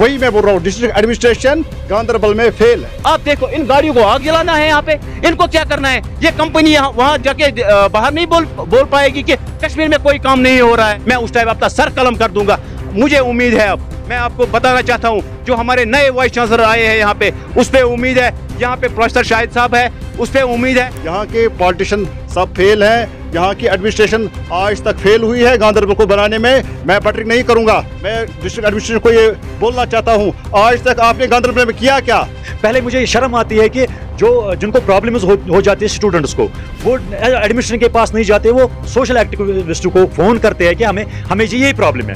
वही मैं बोल रहा हूँ, डिस्ट्रिक्ट एडमिनिस्ट्रेशन गांधरबल में फेल है। आप देखो, इन गाड़ियों को आग जलाना है यहाँ पे, इनको क्या करना है? ये कंपनी वहाँ जाके बाहर नहीं बोल पाएगी कि कश्मीर में कोई काम नहीं हो रहा है। मैं उस टाइम अपना सर कलम कर दूंगा। मुझे उम्मीद है, अब मैं आपको बताना चाहता हूँ, जो हमारे नए वाइस चांसलर आए हैं यहाँ पे, उस पर उम्मीद है। यहाँ पे प्रोफेसर शाहिद साहब है, उस पर उम्मीद है। यहाँ के पॉलिटिशियन सब फेल हैं। यहाँ की एडमिनिस्ट्रेशन आज तक फेल हुई है गांधरबल को बनाने में। मैं बटरिंग नहीं करूंगा। मैं डिस्ट्रिक्ट एडमिनिस्ट्रेशन को ये बोलना चाहता हूँ, आज तक आपने गांधरबल में किया क्या? पहले मुझे शर्म आती है कि जो जिनको प्रॉब्लम्स हो जाती है स्टूडेंट्स को, वो एडमिनिस्ट्रेशन के पास नहीं जाते, वो सोशल एक्टिविस्ट को फ़ोन करते हैं कि हमें जी यही प्रॉब्लम है।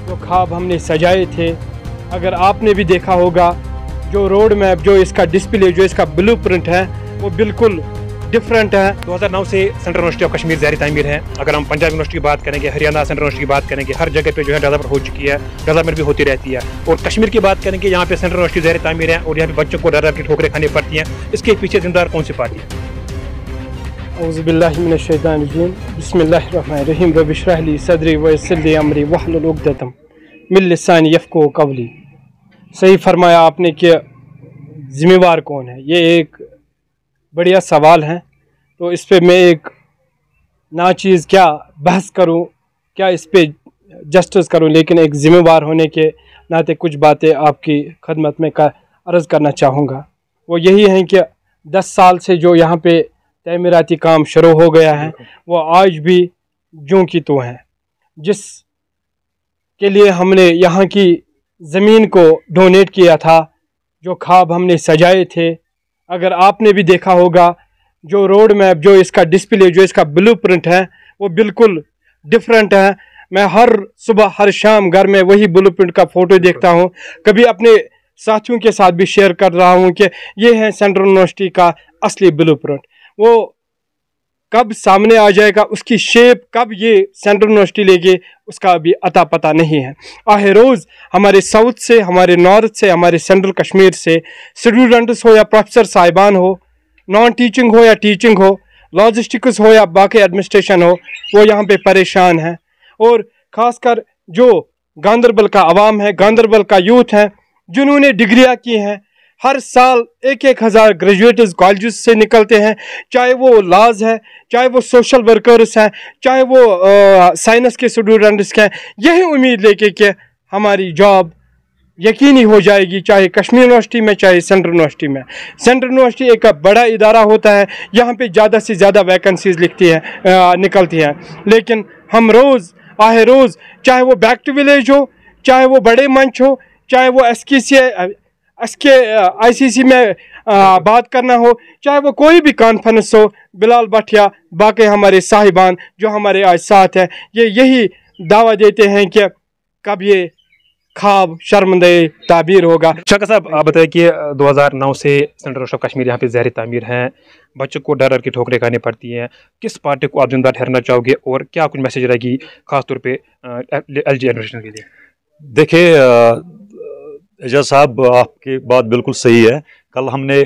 जो ख्वाब हमने सजाए थे, अगर आपने भी देखा होगा, जो रोड मैप, जो इसका डिस्प्ले, जो इसका ब्लूप्रिंट है, वो बिल्कुल डिफरेंट है। 2009 से सेंट्रल यूनिवर्सिटी ऑफ कश्मीर ज़ाहिर तामीर है। अगर हम पंजाब यूनिवर्सिटी की बात करेंगे, हरियाणा सेंट्रल यूनिवर्सिटी की बात करेंगे, हर जगह पे जो है डेवलपमेंट हो चुकी है, डेवलपमेंट भी होती रहती है। और कश्मीर की बात करेंगे, यहाँ पे सेंट्रल यूनिवर्सिटी ज़ाहिर तामीर है और यहाँ पे बच्चों को डर की ठोकरें खानी पड़ती हैं। इसके पीछे जिम्मेदार कौन सी पार्टी है? औज़ुबिल्लाहि मिनश्शैतानिर्रजीम, बिस्मिल्लाहिर्रहमानिर्रहीम, रब्बि इश्रह ली सदरी वयस्सिर ली अमरी वहलुल उक़दतम मिन लिसानी यफ़क़हू क़ौली। सही फरमाया आपने कि ज़िम्मेवार कौन है, ये एक बढ़िया सवाल है। तो इस पे मैं एक नाचीज़ क्या बहस करूं, क्या इस पे जस्टिस करूं, लेकिन एक ज़िम्मेवार होने के नाते कुछ बातें आपकी खदमत में अर्ज़ करना चाहूँगा। वो यही है कि 10 साल से जो यहाँ पे तमीराती काम शुरू हो गया है, वो आज भी ज्यों की त्यों है। जिस के लिए हमने यहाँ की ज़मीन को डोनेट किया था, जो ख्वाब हमने सजाए थे, अगर आपने भी देखा होगा, जो रोड मैप, जो इसका डिस्प्ले, जो इसका ब्लूप्रिंट है, वो बिल्कुल डिफरेंट है। मैं हर सुबह हर शाम घर में वही ब्लूप्रिंट का फ़ोटो देखता हूँ। कभी अपने साथियों के साथ भी शेयर कर रहा हूँ कि ये है सेंट्रल यूनिवर्सिटी का असली ब्लूप्रिंट। वो कब सामने आ जाएगा, उसकी शेप कब ये सेंट्रल यूनिवर्सिटी लेगी, उसका अभी अता पता नहीं है। आहे रोज़ हमारे साउथ से, हमारे नॉर्थ से, हमारे सेंट्रल कश्मीर से स्टूडेंट्स हो या प्रोफेसर साहिबान हो, नॉन टीचिंग हो या टीचिंग हो, लॉजिस्टिक्स हो या बाकी एडमिनिस्ट्रेशन हो, वो यहाँ पे परेशान है। और ख़ासकर जो गांधरबल का अवाम है, गांधरबल का यूथ है, जिन्होंने डिग्रियाँ की हैं, हर साल 1,000 ग्रेजुएट्स कॉलेज से निकलते हैं, चाहे वो लॉज है, चाहे वो सोशल वर्कर्स हैं, चाहे वो साइंस के स्टूडेंट्स हैं, यही उम्मीद लेके कि हमारी जॉब यकीनी हो जाएगी, चाहे कश्मीर यूनिवर्सिटी में, चाहे सेंट्रल यूनिवर्सिटी में। सेंट्रल यूनिवर्सिटी एक बड़ा इदारा होता है, यहाँ पे ज़्यादा से ज़्यादा वैकेंसीज निकलती हैं, लेकिन हम रोज़ आहे रोज़, चाहे वो बैक टू विलेज हो, चाहे वो बड़े मंच हो, चाहे वो ICC में बात करना हो, चाहे वो कोई भी कॉन्फ्रेंस हो, बिलाल भट्ट या बाकी हमारे साहिबान जो हमारे आज साथ हैं, ये यही दावा देते हैं कि कब ये ख्वाब शर्मंदे ताबीर होगा। शाका साहब, आप बताएं कि 2009 से सेंट्रल यूनिवर्सिटी ऑफ कश्मीर यहाँ पे ज़ाहिर तामीर हैं, बच्चों को डर की ठोकरें खानी पड़ती हैं। किस पार्टी को आप जिम्मेदार ठहराना चाहोगे और क्या कुछ मैसेज रहेगी खासतौर पे LG एडमिनिस्ट्रेशन के लिए? देखिए एजाज साहब, आपकी बात बिल्कुल सही है। कल मैं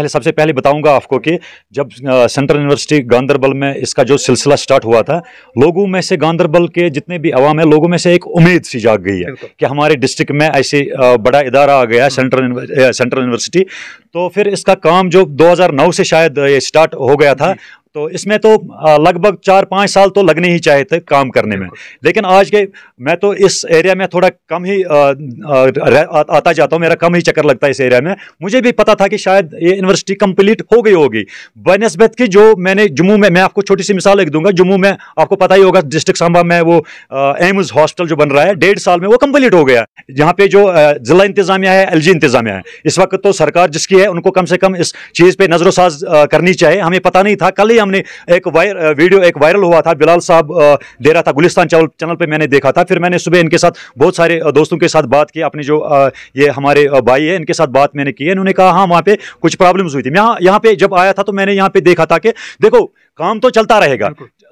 सबसे पहले बताऊंगा आपको कि जब सेंट्रल यूनिवर्सिटी गांधरबल में इसका जो सिलसिला स्टार्ट हुआ था, लोगों में से, गांधरबल के जितने भी अवाम है, लोगों में से एक उम्मीद सी जाग गई है कि हमारे डिस्ट्रिक्ट में ऐसे बड़ा इदारा आ गया है सेंट्रल यूनिवर्सिटी। तो फिर इसका काम जो 2009 से शायद ये स्टार्ट हो गया था, तो इसमें तो लगभग 4-5 साल तो लगने ही चाहिए थे काम करने में। लेकिन आज के मैं तो इस एरिया में थोड़ा कम ही आता जाता हूँ, मेरा कम ही चक्कर लगता है इस एरिया में। मुझे भी पता था कि शायद ये यूनिवर्सिटी कंप्लीट हो गई होगी बनस्बत की जो मैंने जम्मू में, मैं आपको छोटी सी मिसाल एक दूंगा। जम्मू में आपको पता ही होगा, डिस्ट्रिक्ट सांबा में वो एम्स हॉस्पिटल जो बन रहा है, 1.5 साल में वो कंप्लीट हो गया। यहाँ पे जो जिला इंतजामिया है, LG इंतजामिया है, इस वक्त तो सरकार जिसकी है, उनको कम से कम इस चीज़ पे नजरोसाज करनी चाहिए। हमें पता नहीं था, कल ही हमने एक वीडियो वायरल हुआ था, बिलाल साहब दे रहा था, गुलिस्तान चैनल पे मैंने देखा था। फिर मैंने सुबह इनके साथ बहुत सारे दोस्तों के साथ बात की, अपने जो ये हमारे भाई है इनके साथ बात मैंने की है। इन्होंने कहा हाँ वहाँ पे कुछ प्रॉब्लम्स हुई थी। मैं यहाँ पे जब आया था तो मैंने यहाँ पे देखा था कि देखो काम तो चलता रहेगा,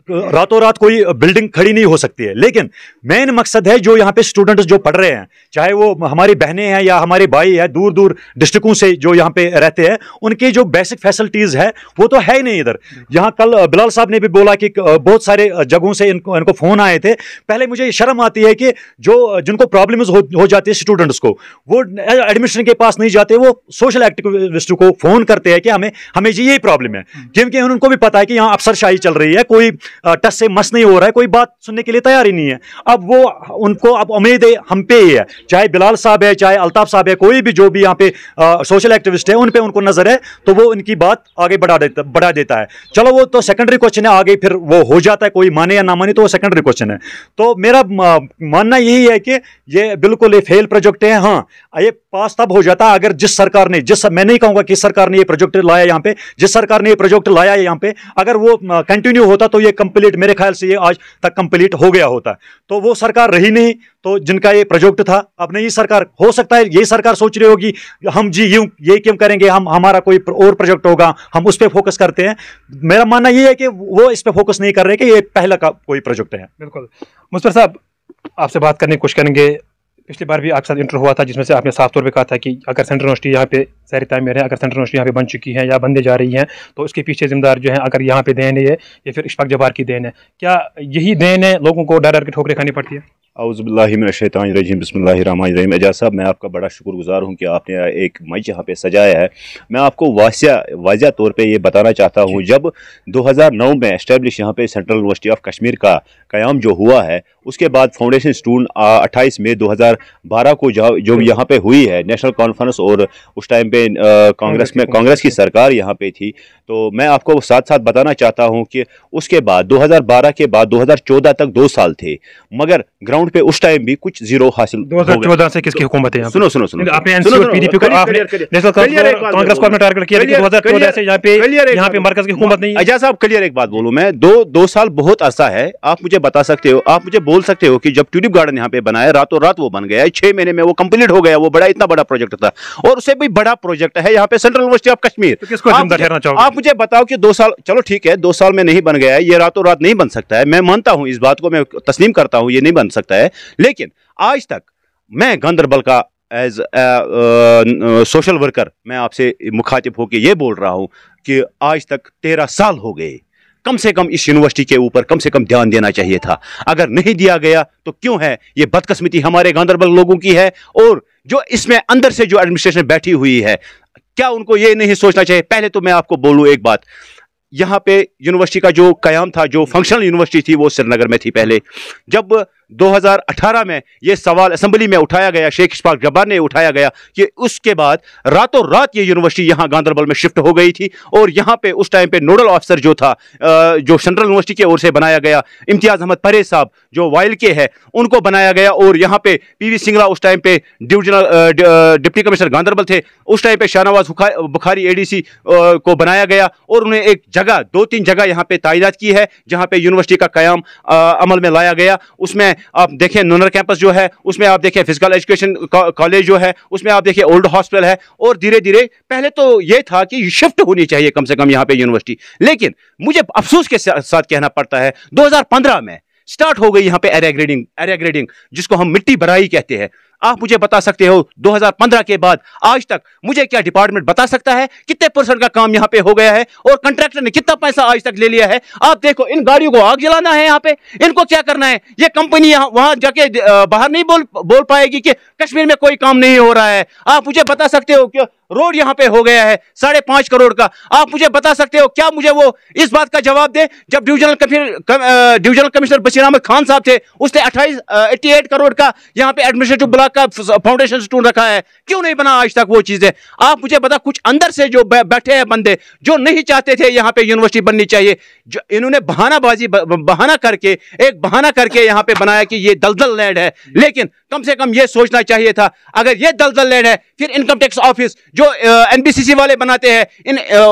रातों रात कोई बिल्डिंग खड़ी नहीं हो सकती है, लेकिन मेन मकसद है जो यहाँ पे स्टूडेंट्स जो पढ़ रहे हैं, चाहे वो हमारी बहनें हैं या हमारे भाई हैं, दूर दूर डिस्ट्रिक्टों से जो यहाँ पे रहते हैं, उनकी जो बेसिक फैसिलिटीज है वो तो है ही नहीं इधर। यहाँ कल बिलाल साहब ने भी बोला कि बहुत सारे जगहों से इनको फोन आए थे। पहले मुझे शर्म आती है कि जो जिनको प्रॉब्लम्स हो जाती है स्टूडेंट्स को, वो एडमिशन के पास नहीं जाते, वो सोशल एक्टिविस्ट को फोन करते हैं कि हमें जी यही प्रॉब्लम है, क्योंकि उनको भी पता है कि यहाँ अफसरशाही चल रही है, कोई टस से मस नहीं हो रहा है, कोई बात सुनने के लिए तैयार ही नहीं है। अब वो उनको अब उम्मीद है हम पे ही है, चाहे बिलाल साहब है, चाहे अल्ताफ साहब है, कोई भी जो भी यहाँ पे सोशल एक्टिविस्ट है, उन पे उनको नजर है, तो वो इनकी बात आगे बढ़ा देता है। चलो वो तो सेकेंडरी क्वेश्चन है, आगे फिर वो हो जाता है, कोई माने या ना माने तो वो सेकेंडरी क्वेश्चन है। तो मेरा मानना यही है कि ये बिल्कुल ये फेल प्रोजेक्ट है। हाँ, ये पास तब हो जाता अगर जिस सरकार ने, मैं नहीं कहूंगा कि सरकार ने ये प्रोजेक्ट लाया यहाँ पे, जिस सरकार ने ये प्रोजेक्ट लाया है यहाँ पे, अगर वो कंटिन्यू होता तो ये कंप्लीट, मेरे ख्याल से ये आज तक कंप्लीट हो गया होता। तो वो सरकार रही नहीं, तो जिनका ये प्रोजेक्ट था, अब नई सरकार, हो सकता है ये सरकार सोच रही होगी हम जी ये क्यों करेंगे, हमारा कोई और प्रोजेक्ट होगा, हम उस पर फोकस करते हैं। मेरा मानना ये है कि वो इस पर फोकस नहीं कर रहे कि ये पहला का कोई प्रोजेक्ट है। बिल्कुल। मुस्तर साहब, आपसे बात करने की कोशिश करेंगे। पिछली बार भी आपके साथ इंटरव्यू हुआ था, जिसमें से आपने साफ तौर पे कहा था कि अगर सेंट्रल यूनिवर्सिटी यहाँ पे ज़ाहिर तामीर है, अगर सेंट्रल यूनिवर्सिटी यहाँ पे बन चुकी है या बनने जा रही हैं, तो उसके पीछे जिम्मेदार जो है, अगर यहाँ पे देन है या फिर इशफाक जब्बार की देन है, क्या यही देन है लोगों को डर की ठोकरें खानी पड़ती है? औज़ुबिल्लाहिमिनश्शैतानिर्रजीम, बिस्मिल्लाहिर्रहमानिर्रहीम। एजाज साहब, मैं आपका बड़ा शुक्रगुजार हूँ कि आपने एक मंच यहाँ पे सजाया है। मैं आपको वाज़िया तौर पे ये बताना चाहता हूँ, जब 2009 में एस्टेब्लिश यहाँ पे सेंट्रल यूनिवर्सिटी ऑफ कश्मीर का क़याम जो हुआ है, उसके बाद फाउंडेशन स्टोन 28 मई 2012 को जो यहाँ पे हुई है नेशनल कॉन्फ्रेंस, और उस टाइम पे कांग्रेस की सरकार यहाँ पे थी। तो मैं आपको साथ साथ बताना चाहता हूँ कि उसके बाद 2012 के बाद 2014 तक 2 साल थे, मगर ग्राउंड पे उस टाइम भी कुछ जीरो हासिल। 2014 से किसकी हुकूमत है? सुनो, आपने एनसी और पीडीपी को, आपने नेशनल कांग्रेस को अपना टारगेट किया, लेकिन 2014 से यहाँ पे मरकज की हुकूमत नहीं है। एजाज साहब, क्लियर एक बात बोलूं मैं, 2 साल बहुत अरसा है। आप मुझे बता सकते हो, आप मुझे बोल सकते हो कि जब ट्यूलिप गार्डन यहाँ पे बनाया, रातों रात वो बन गया है, 6 महीने में वो कंप्लीट हो गया, वो इतना बड़ा प्रोजेक्ट था, और उससे भी बड़ा प्रोजेक्ट है यहाँ पे सेंट्रल यूनिवर्सिटी ऑफ कश्मीर। तो किसको जिम्मेदार ठहराना चाहोगे? आप मुझे बताओ कि 2 साल, चलो ठीक है, 2 साल में नहीं बन गया है, ये रातों रात नहीं बन सकता है, मैं मानता हूं, इस बात को मैं तस्लीम करता हूं, ये नहीं बन सकता है। लेकिन आज तक मैं गांदरबल का एज सोशल वर्कर मैं आपसे मुखातिब होकर ये बोल रहा हूं कि आज तक 13 साल हो गए, कम से कम इस यूनिवर्सिटी के ऊपर कम से कम ध्यान देना चाहिए था। अगर नहीं दिया गया तो क्यों है? ये बदकिस्मती हमारे गांदरबल लोगों की है, और जो इसमें अंदर से जो एडमिनिस्ट्रेशन बैठी हुई है, क्या उनको ये नहीं सोचना चाहिए? पहले तो मैं आपको बोलूं एक बात, यहाँ पे यूनिवर्सिटी का जो कयाम था, जो फंक्शनल यूनिवर्सिटी थी, वो श्रीनगर में थी पहले। जब 2018 में ये सवाल असेंबली में उठाया गया, शेख इशफाक जब्बार ने उठाया गया कि उसके बाद रातों रात ये यूनिवर्सिटी यहाँ गांदरबल में शिफ्ट हो गई थी, और यहाँ पे उस टाइम पे नोडल ऑफिसर जो था, जो सेंट्रल यूनिवर्सिटी की ओर से बनाया गया, इम्तियाज अहमद परेज साहब जो वाइल के है, उनको बनाया गया, और यहाँ पे पीवी सिंगला उस टाइम पे डिप्टी कमिश्नर गांदरबल थे, उस टाइम पे शाहनवाज बुखारी एडीसी को बनाया गया, और उन्हें एक जगह, 2-3 जगह यहाँ पे तैनात की है जहाँ पे यूनिवर्सिटी का कयाम अमल में लाया गया। उसमें आप देखें नूनर कैंपस जो है, उसमें आप देखें फिजिकल एजुकेशन कॉलेज जो है, उसमें आप देखिए ओल्ड हॉस्पिटल है, और धीरे धीरे पहले तो ये था कि शिफ्ट होनी चाहिए कम से कम यहाँ पे यूनिवर्सिटी। लेकिन मुझे अफसोस के साथ कहना पड़ता है, 2015 में स्टार्ट हो गई यहाँ पे एरिया ग्रेडिंग, जिसको हम मिट्टी भराई कहते हैं। आप मुझे बता सकते हो 2015 के बाद आज तक मुझे क्या डिपार्टमेंट बता सकता है कितने % का काम यहाँ पे हो गया है, और कंट्रैक्टर ने कितना पैसा आज तक ले लिया है? आप देखो, इन गाड़ियों को आग जलाना है यहाँ पे, इनको क्या करना है? ये कंपनी वहां जाके बाहर नहीं बोल पाएगी कि कश्मीर में कोई काम नहीं हो रहा है। आप मुझे बता सकते हो कि रोड यहाँ पे हो गया है 5.5 करोड़ का। आप मुझे बता सकते हो, क्या मुझे वो इस बात का जवाब दे, जब डिविजनल कमिश्नर बशीर अहमद खान साहब थे, उसने 88 करोड़ का यहाँ पे एडमिनिस्ट्रेटिव ब्लॉक का फाउंडेशन स्टोन रखा है, क्यों नहीं बना आज तक वो चीजें? आप मुझे बता, कुछ अंदर से जो बैठे हैं बंदे जो नहीं चाहते थे यहाँ पे यूनिवर्सिटी बननी चाहिए, जो इन्होंने बहाना करके यहाँ पे बनाया कि ये दलदल लैंड है। लेकिन कम से कम ये सोचना चाहिए था, अगर ये दलदल लैंड है, फिर इनकम टैक्स ऑफिस जो एनबीसीसी वाले बनाते हैं,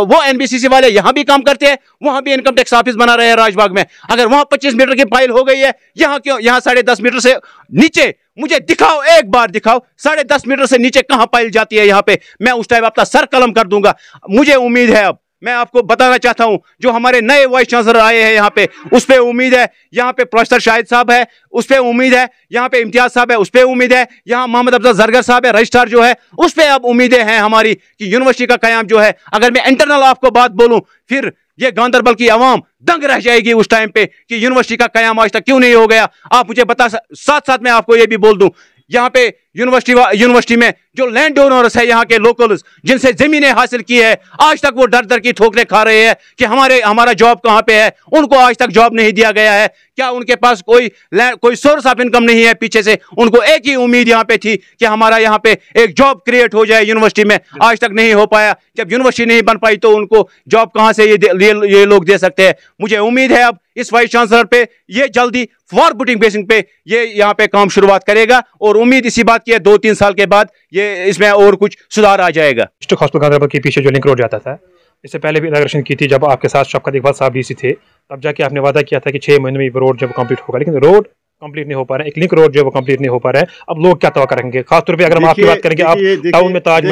वो एनबीसीसी वाले यहां भी काम करते हैं, वहां भी इनकम टैक्स ऑफिस बना रहे हैं राजबाग में। अगर वहां 25 मीटर की पाइल हो गई है, यहां क्यों? यहां 10.5 मीटर से नीचे मुझे दिखाओ, एक बार दिखाओ 10.5 मीटर से नीचे कहां पाइल जाती है यहाँ पे। मैं उस टाइम अपना सर कलम कर दूंगा। मुझे उम्मीद है अब मैं आपको बताना चाहता हूं, जो हमारे नए वाइस चांसलर आए हैं यहाँ पे, उस पर उम्मीद है। यहाँ पे प्रोफेसर शाहिद साहब है, उस पर उम्मीद है। यहाँ पे इम्तियाज साहब है, उस पर उम्मीद है। यहाँ मोहम्मद अफजल जरगर साहब है, रजिस्ट्रार जो है, उस पर अब उम्मीदें हैं हमारी कि यूनिवर्सिटी का कयाम जो है, अगर मैं इंटरनल आपको बात बोलूं, फिर ये गांधरबल की आवाम दंग रह जाएगी उस टाइम पे कि यूनिवर्सिटी का कयाम आज तक क्यों नहीं हो गया। आप मुझे बता, साथ साथ मैं आपको ये भी बोल दूं, यहाँ पे यूनिवर्सिटी में जो लैंड ओनर्स है, यहाँ के लोकल्स जिनसे जमीनें हासिल की है, आज तक वो डर डर की ठोकरें खा रहे हैं कि हमारा जॉब कहाँ पे है। उनको आज तक जॉब नहीं दिया गया है। क्या उनके पास कोई सोर्स ऑफ इनकम नहीं है पीछे से? उनको एक ही उम्मीद यहाँ पे थी कि हमारा यहाँ पे एक जॉब क्रिएट हो जाए यूनिवर्सिटी में, आज तक नहीं हो पाया। जब यूनिवर्सिटी नहीं बन पाई तो उनको जॉब कहाँ से ये लोग दे सकते हैं? मुझे उम्मीद है अब इस वाइस चांसलर पे ये जल्दी फॉर बुटिंग बेसिंग पे ये यहाँ पे काम शुरुआत करेगा, और उम्मीद इसी बात की है 2-3 साल के बाद ये इसमें और कुछ सुधार आ जाएगा। डिस्ट्रिक्ट हॉस्पिटल गांधरबल के पीछे जो लिंक रोड जाता था, इससे पहले भी इनॉग्रेशन की थी जब आपके साथ शफकत इकबाल साहब डीसी थे, तब जाके आपने वादा किया था कि 6 महीने में रोड जब कंप्लीट होगा, लेकिन रोड कंप्लीट नहीं हो पा रहा है। एक लिंक रोड जो है वो कंप्लीट नहीं हो पा रहा है। अब लोग क्या तवक्को करेंगे? खासतौर पे अगर हम आपकी बात करेंगे, आप टाउन में ताज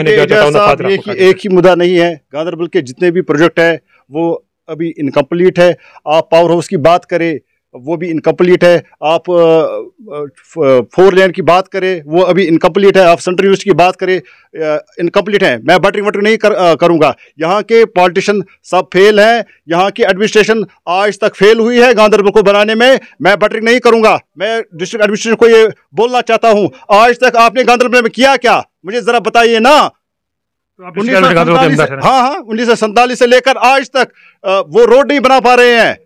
एक ही मुद्दा नहीं है। गांधरबल के जितने भी प्रोजेक्ट है वो अभी इनकम्प्लीट है। आप पावर हाउस की बात करें वो भी इनकम्प्लीट है। आप 4 लेन की बात करें वो अभी इनकम्प्लीट है। आप सेंट्रल यूनिवर्सिटी की बात करें इनकम्प्लीट है। मैं बटरिंग नहीं करूँगा। यहाँ के पॉलिटिशियन सब फेल हैं। यहाँ की एडमिनिस्ट्रेशन आज तक फेल हुई है गांधरबल को बनाने में। मैं बटरिंग नहीं करूँगा। मैं डिस्ट्रिक्ट एडमिनिस्ट्रेशन को ये बोलना चाहता हूँ, आज तक आपने गांधरबल में किया क्या? मुझे ज़रा बताइए ना। 1947 से लेकर आज तक वो रोड नहीं बना पा रहे हैं।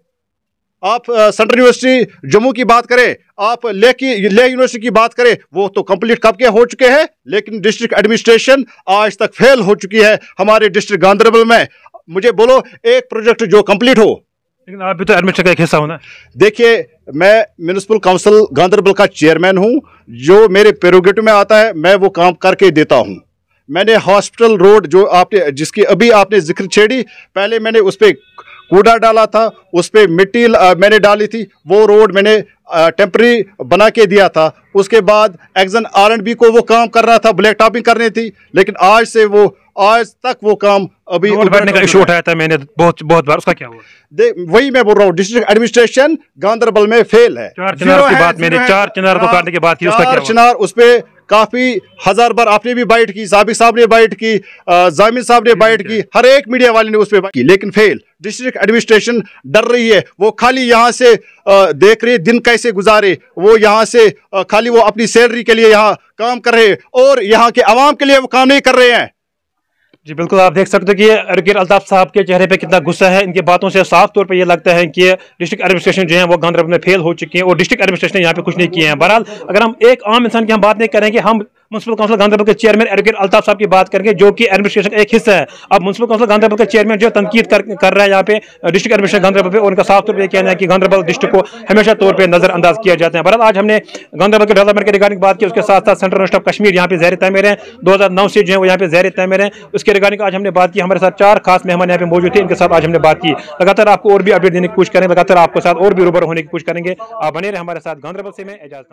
आप सेंट्रल यूनिवर्सिटी जम्मू की बात करें, आप ले यूनिवर्सिटी की बात करें, वो तो कंप्लीट कब के हो चुके हैं, लेकिन डिस्ट्रिक्ट एडमिनिस्ट्रेशन आज तक फेल हो चुकी है हमारे डिस्ट्रिक्ट गांधरबल में। मुझे बोलो एक प्रोजेक्ट जो कंप्लीट हो। लेकिन आप भी तो एडमिनिस्ट्रेशन का एक हिस्सा हो ना। देखिए, मैं म्युनिसिपल काउंसिल गांधरबल का चेयरमैन हूं। जो मेरे प्रेरोगेटिव में आता है मैं वो काम करके देता हूं। मैंने हॉस्पिटल रोड जो आपने जिसकी अभी आपने जिक्र छेड़ी, पहले मैंने उस पर कूड़ा डाला था, उस पर मिट्टी मैंने डाली थी, वो रोड मैंने टेम्पररी बना के दिया था। उसके बाद एक्सन R&B को वो काम कर रहा था, ब्लैक टॉपिंग करनी थी, लेकिन आज तक वो काम अभी बैठने का इशू उठाया था मैंने बहुत बार, उसका क्या हुआ? वही मैं बोल रहा हूँ, डिस्ट्रिक्ट एडमिनिस्ट्रेशन गांधरबल में फेल है। 4 चिनार की बात मैंने 4 चिनार को काटने की बात की, उसका क्या हुआ? 4 चिनार उस पे काफी 1000 बार आपने भी बाइट की, साबिक साहब ने बाइट की, जामिन साहब ने बाइट की, हर एक मीडिया वाले ने उस पर बाइट की, लेकिन फेल। डिस्ट्रिक्ट एडमिनिस्ट्रेशन डर रही है। वो खाली यहाँ से देख रही है दिन कैसे गुजारे। वो यहाँ से खाली वो अपनी सैलरी के लिए यहाँ काम कर रहे हैं और यहाँ के आवाम के लिए वो काम नहीं कर रहे हैं। जी बिल्कुल, आप देख सकते हो कि एडवोकेट अल्ताफ साहब के चेहरे पे कितना गुस्सा है। इनकी बातों से साफ तौर पे ये लगता है कि डिस्ट्रिक्ट एडमिनिस्ट्रेशन जो है वो गांधरबल में फेल हो चुकी है और डिस्ट्रिक्ट एडमिनिस्ट्रेशन ने यहाँ पे कुछ नहीं किए हैं। बहरहाल अगर हम एक आम इंसान की हम बात नहीं करेंगे, हम म्युनिसिपल काउंसिल गांधरबल के चेयरमैन एडवोकेट अल्ताफ साहब की बात करेंगे, जो कि एडमिनिस्ट्रेशन का एक हिस्सा है। अब म्युनिसिपल काउंसिल गांधरबल के चेयरमैन जो तनकीद कर रहा है यहाँ पे डिस्ट्रिक्ट एडमिनिस्ट्रेशन गांधरबल पे, और उनका साफ तौर पर कहना है कि गांधरबल डिस्ट्रिक्ट को हमेशा तौर पर नजरअंदाज किया जाता है। बहरहाल आज हमने गांधरबल के डेवलपमेंट के रिगार्डिंग बात की, उसके साथ साथ सेंट्रल यूनिवर्सिटी ऑफ कश्मीर यहाँ पे ज़ैर तमीर है, 2009 से जो है वो यहाँ पे ज़ैर तमीर है, उसके रिगार्डिंग आज हमने बात की। हमारे साथ 4 खास मेहमान यहाँ पे मौजूद थे, इनके साथ आज हमने बात की। लगातार आपको और भी अपडेट देने की कोशिश करेंगे, लगातार आपके साथ और भी रूबरू होने की कोशिश करेंगे। आप बने रहे हमारे साथ। गांधरबल से मैं एजाज।